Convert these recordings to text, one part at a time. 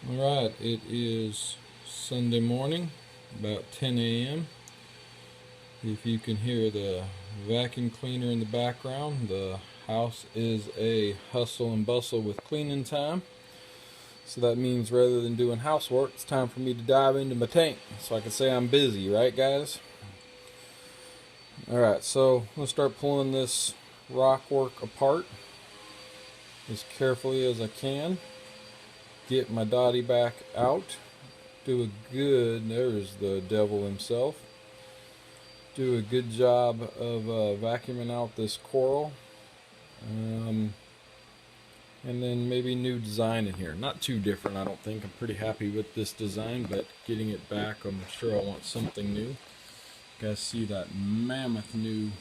Alright, it is Sunday morning, about 10 a.m. If you can hear the vacuum cleaner in the background, the house is a hustle and bustle with cleaning time. So that means rather than doing housework, it's time for me to dive into my tank. So I can say I'm busy, right guys? Alright, so I'm going to start pulling this rock work apart as carefully as I can. Get my dotty back out. Do a good, there's the devil himself. Do a good job of vacuuming out this coral. And then maybe new design in here. Not too different, I don't think. I'm pretty happy with this design, but getting it back, I'm sure I want something new. You guys see that mammoth new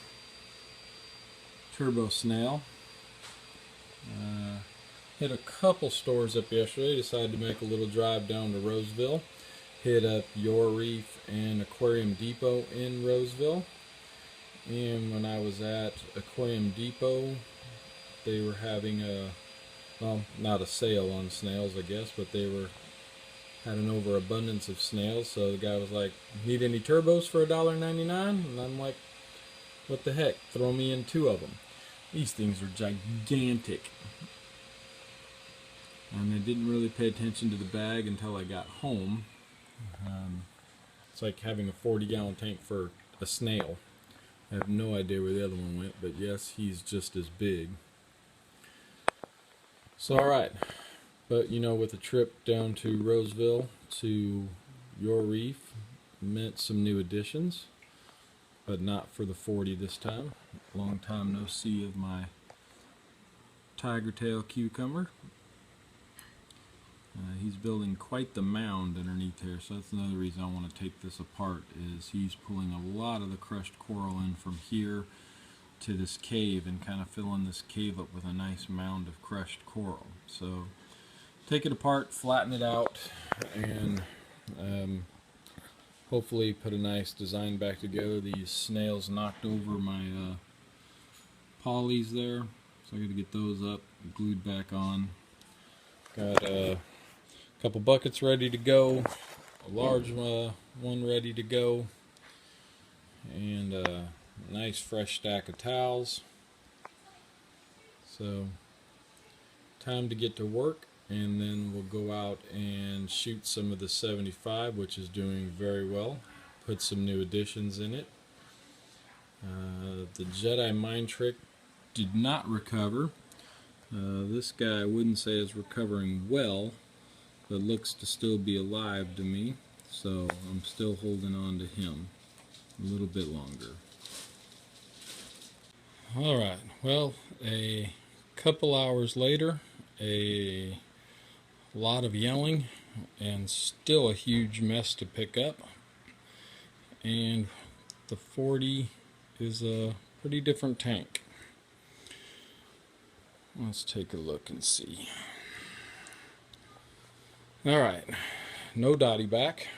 turbo snail. Hit a couple stores up yesterday. Decided to make a little drive down to Roseville. Hit up Your Reef and Aquarium Depot in Roseville. And when I was at Aquarium Depot, they were having a, well, not a sale on snails, I guess, but they had an overabundance of snails. So the guy was like, "Need any turbos for $1.99?" And I'm like, "What the heck? Throw me in 2 of them." These things are gigantic. And I didn't really pay attention to the bag until I got home. It's like having a 40-gallon tank for a snail. I have no idea where the other one went, but yes, he's just as big. So, alright. But, you know, with a trip down to Roseville to Your Reef, meant some new additions, but not for the 40 this time. Long time no see of my tiger tail cucumber. He's building quite the mound underneath here, so that's another reason I want to take this apart, is he's pulling a lot of the crushed coral in from here to this cave and kind of filling this cave up with a nice mound of crushed coral. So take it apart, flatten it out, and hopefully put a nice design back together. These snails knocked over my polys there, so I got to get those up, glued back on. Got a couple buckets ready to go, a large one ready to go, and a nice fresh stack of towels. So time to get to work, and then we'll go out and shoot some of the 75, which is doing very well. Put some new additions in it. The Jedi Mind Trick did not recover. This guy I wouldn't say is recovering well, but looks to still be alive to me, so I'm still holding on to him a little bit longer. Alright, well, a couple hours later, a lot of yelling and still a huge mess to pick up, and the 40 is a pretty different tank. Let's take a look and see. Alright, no dotty back,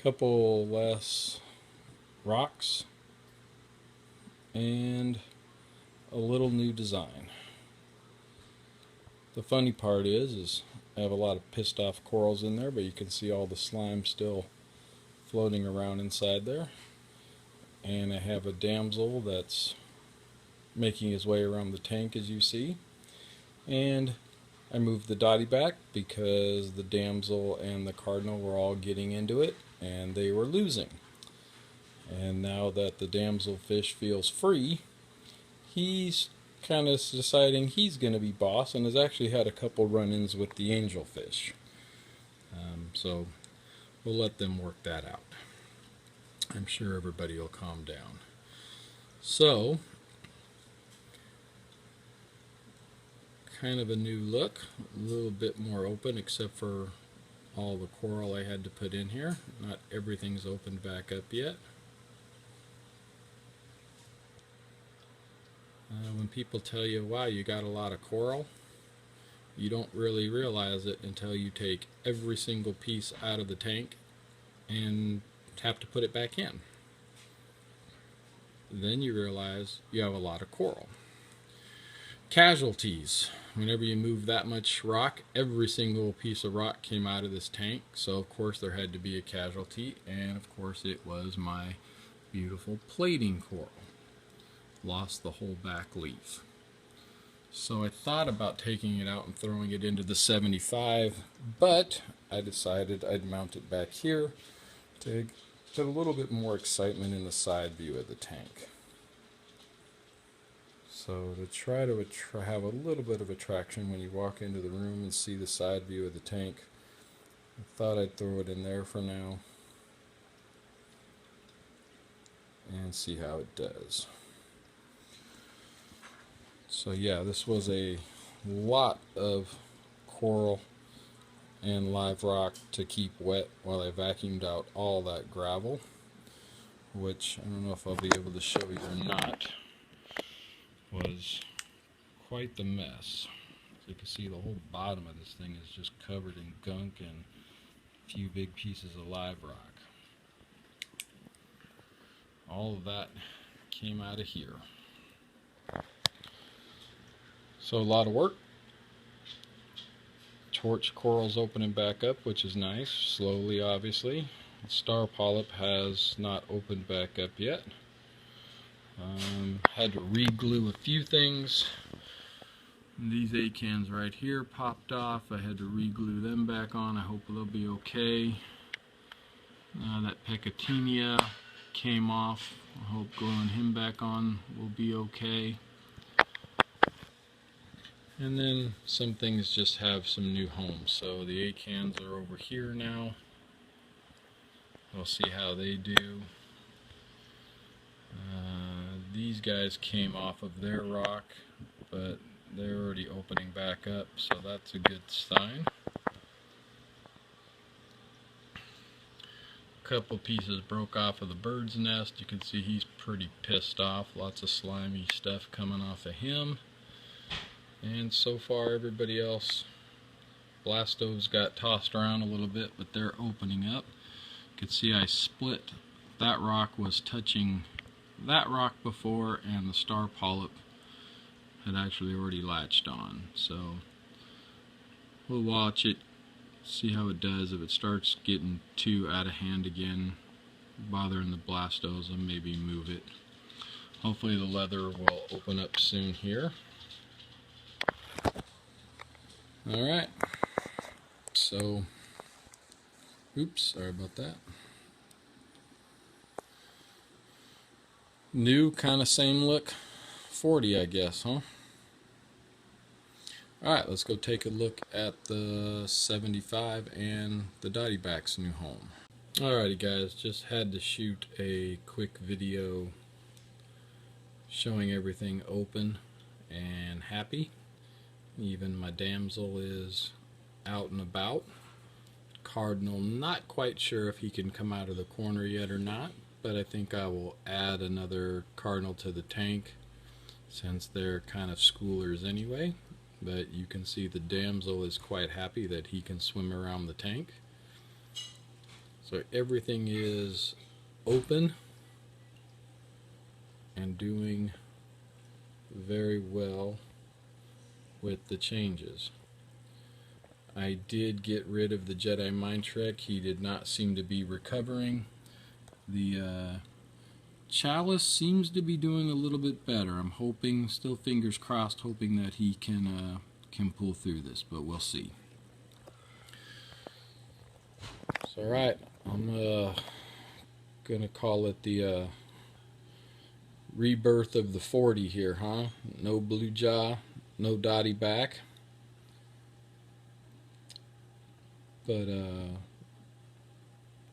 couple less rocks, and a little new design. The funny part is I have a lot of pissed off corals in there, but you can see all the slime still floating around inside there. And I have a damsel that's making his way around the tank, as you see. And I moved the dotty back because the damsel and the cardinal were all getting into it and they were losing. And now that the damsel fish feels free, he's kind of deciding he's going to be boss, and has actually had a couple run-ins with the angel fish. So we'll let them work that out. I'm sure everybody will calm down. So, kind of a new look, a little bit more open except for all the coral I had to put in here. Not everything's opened back up yet. When people tell you, wow, you got a lot of coral, you don't really realize it until you take every single piece out of the tank and have to put it back in. Then you realize you have a lot of coral. Casualties. whenever you move that much rock, every single piece of rock came out of this tank. So of course there had to be a casualty, and of course it was my beautiful plating coral. Lost the whole back leaf. So I thought about taking it out and throwing it into the 75, but I decided I'd mount it back here to get a little bit more excitement in the side view of the tank. So to try to have a little bit of attraction when you walk into the room and see the side view of the tank, I thought I'd throw it in there for now and see how it does. So yeah, this was a lot of coral and live rock to keep wet while I vacuumed out all that gravel, which I don't know if I'll be able to show you or not, was quite the mess. As you can see, the whole bottom of this thing is just covered in gunk and a few big pieces of live rock. All of that came out of here. So a lot of work. Torch coral's opening back up, which is nice, slowly obviously. The star polyp has not opened back up yet. Had to re-glue a few things. These acans right here popped off. I had to re-glue them back on. I hope they'll be okay. That Pecatinia came off. I hope gluing him back on will be okay. And then some things just have some new homes. So the acans are over here now. We'll see how they do. These guys came off of their rock, but they're already opening back up, so that's a good sign. A couple pieces broke off of the bird's nest. You can see he's pretty pissed off. Lots of slimy stuff coming off of him. And so far everybody else, Blastos got tossed around a little bit, but they're opening up. You can see I split. That rock was touching that rock before, and the star polyp had actually already latched on. So we'll watch it, see how it does. If it starts getting too out of hand again, bothering the Blastos, and maybe move it. Hopefully the leather will open up soon here. Alright, so, oops, sorry about that. New, kind of same look, 40 I guess, huh? Alright, let's go take a look at the 75 and the Dottie Back's new home. Alrighty guys, just had to shoot a quick video showing everything open and happy. Even my damsel is out and about. Cardinal, not quite sure if he can come out of the corner yet or not, but I think I will add another cardinal to the tank since they're kind of schoolers anyway. But you can see the damsel is quite happy that he can swim around the tank. So everything is open and doing very well with the changes. I did get rid of the Jedi Mind Trick. He did not seem to be recovering. The Chalice seems to be doing a little bit better. I'm hoping, still fingers crossed, hoping that he can pull through this, but we'll see. So alright, I'm gonna call it the rebirth of the 40 here, huh? No blue jaw, no Dottie Back, but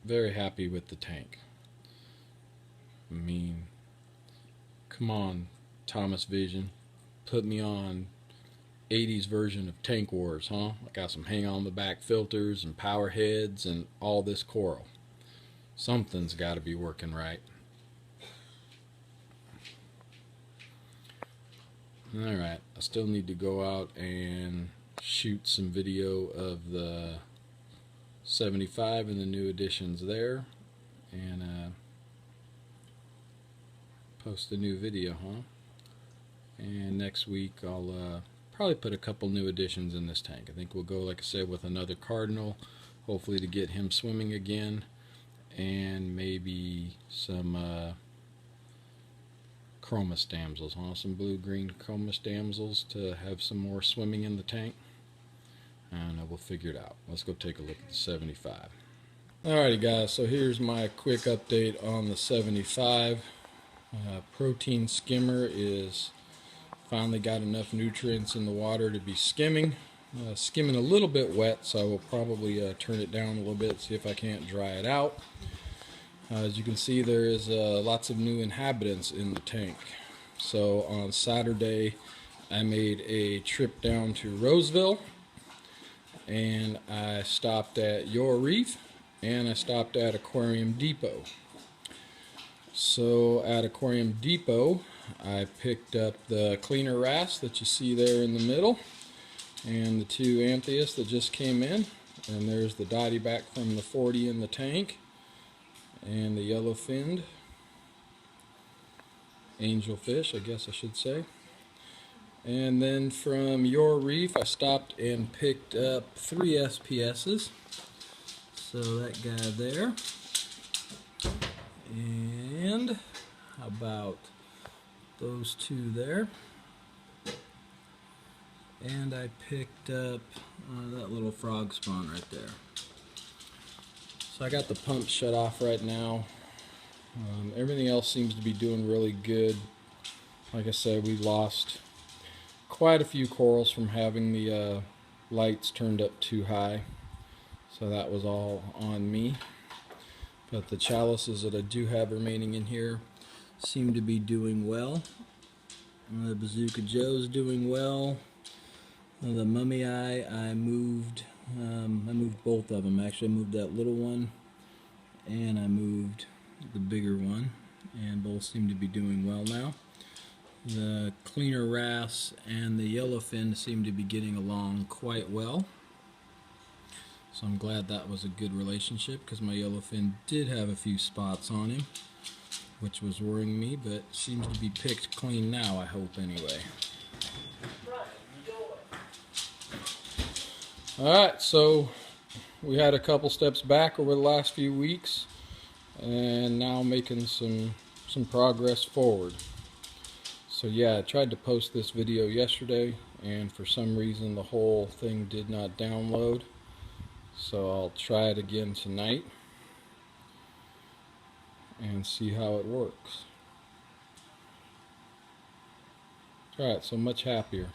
very happy with the tank. I mean, come on, Thomas Vision, put me on 80s version of Tank Wars, huh? I got some hang on the back filters and power heads and all this coral. Something's got to be working right. Alright, I still need to go out and shoot some video of the 75 and the new additions there, and post a new video, huh? And next week I'll probably put a couple new additions in this tank. I think we'll go, like I said, with another cardinal, hopefully to get him swimming again, and maybe some chromis damsels, some blue-green chromis damsels to have some more swimming in the tank. And we'll figure it out. Let's go take a look at the 75. Alrighty guys, so here's my quick update on the 75. Protein skimmer is finally got enough nutrients in the water to be skimming. Skimming a little bit wet, so I will probably turn it down a little bit, see if I can't dry it out. As you can see, there is lots of new inhabitants in the tank. So on Saturday I made a trip down to Roseville, and I stopped at Your Reef, and I stopped at Aquarium Depot. So at Aquarium Depot I picked up the cleaner wrasse that you see there in the middle, and the two Antheus that just came in, and there's the dotty back from the 40 in the tank, and the yellow-finned angelfish, I guess I should say. And then from Your Reef I stopped and picked up 3 SPS's. So that guy there. And how about those two there? And I picked up that little frog spawn right there. So I got the pump shut off right now. Everything else seems to be doing really good. Like I said, we lost quite a few corals from having the lights turned up too high, so that was all on me. But the chalices that I do have remaining in here seem to be doing well. The Bazooka Joe's doing well. The Mummy Eye, I moved both of them. Actually, I moved that little one and I moved the bigger one, and both seem to be doing well now. The cleaner wrasse and the yellowfin seem to be getting along quite well. So I'm glad that was a good relationship, because my yellowfin did have a few spots on him, which was worrying me, but seems to be picked clean now, I hope anyway. Alright, so we had a couple steps back over the last few weeks, and now making some progress forward. So yeah, I tried to post this video yesterday, and for some reason the whole thing did not download. So I'll try it again tonight and see how it works. Alright, so much happier.